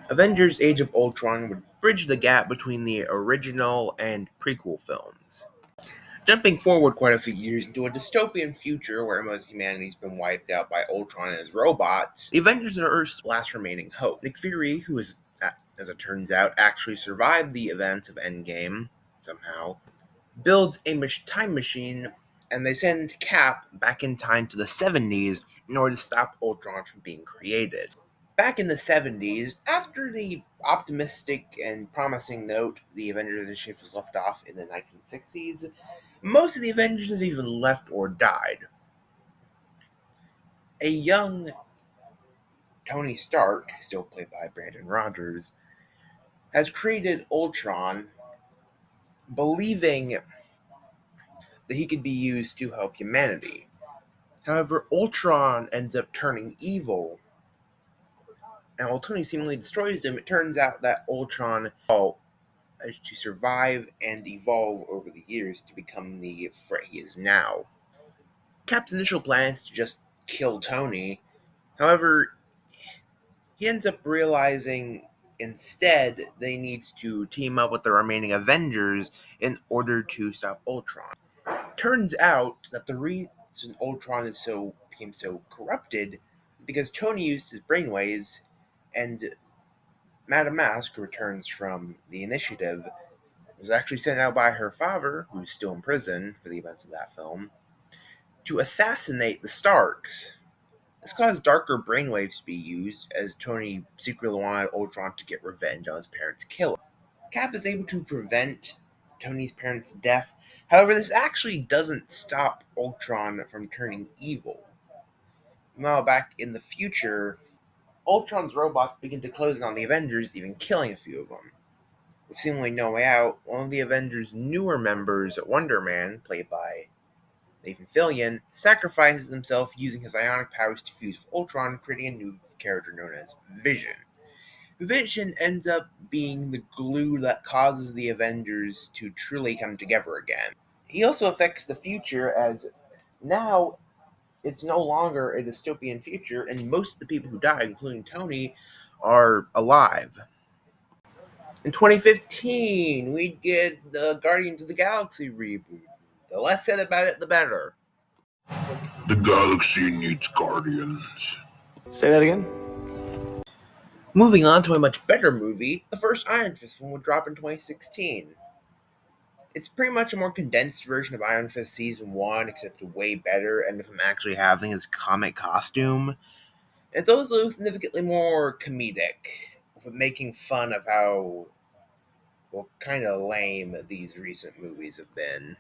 Avengers Age of Ultron would bridge the gap between the original and prequel films. Jumping forward quite a few years into a dystopian future where most of humanity's been wiped out by Ultron and his robots, the Avengers are Earth's last remaining hope. Nick Fury, who is, as it turns out, actually survived the events of Endgame somehow, builds a time machine, and they send Cap back in time to the 70s in order to stop Ultron from being created. Back in the 70s, after the optimistic and promising note the Avengers initiative was left off in the 1960s, most of the Avengers have even left or died. A young Tony Stark, still played by Brandon Rogers, has created Ultron, believing that he could be used to help humanity. However, Ultron ends up turning evil, and while Tony seemingly destroys him, it turns out that Ultron to survive and evolve over the years to become the threat he is now. Cap's initial plan is to just kill Tony. However, he ends up realizing instead they needs to team up with the remaining Avengers in order to stop Ultron. Turns out that the reason Ultron became so corrupted is because Tony used his brainwaves, and Madame Mask returns from the initiative, was actually sent out by her father, who's still in prison for the events of that film, to assassinate the Starks. This caused darker brainwaves to be used, as Tony secretly wanted Ultron to get revenge on his parents' killer. Cap is able to prevent Tony's parents' death. However, this actually doesn't stop Ultron from turning evil. Now, back in the future, Ultron's robots begin to close in on the Avengers, even killing a few of them. With seemingly no way out, one of the Avengers' newer members, Wonder Man, played by Nathan Fillion, sacrifices himself using his ionic powers to fuse with Ultron, creating a new character known as Vision. Vision ends up being the glue that causes the Avengers to truly come together again. He also affects the future, as now it's no longer a dystopian future, and most of the people who die, including Tony, are alive. In 2015, we'd get the Guardians of the Galaxy reboot. The less said about it, the better. The galaxy needs guardians. Say that again? Moving on to a much better movie, the first Iron Fist film would drop in 2016. It's pretty much a more condensed version of Iron Fist Season 1, except way better, and with him actually having his comic costume. It's also significantly more comedic, with making fun of how, kind of lame these recent movies have been.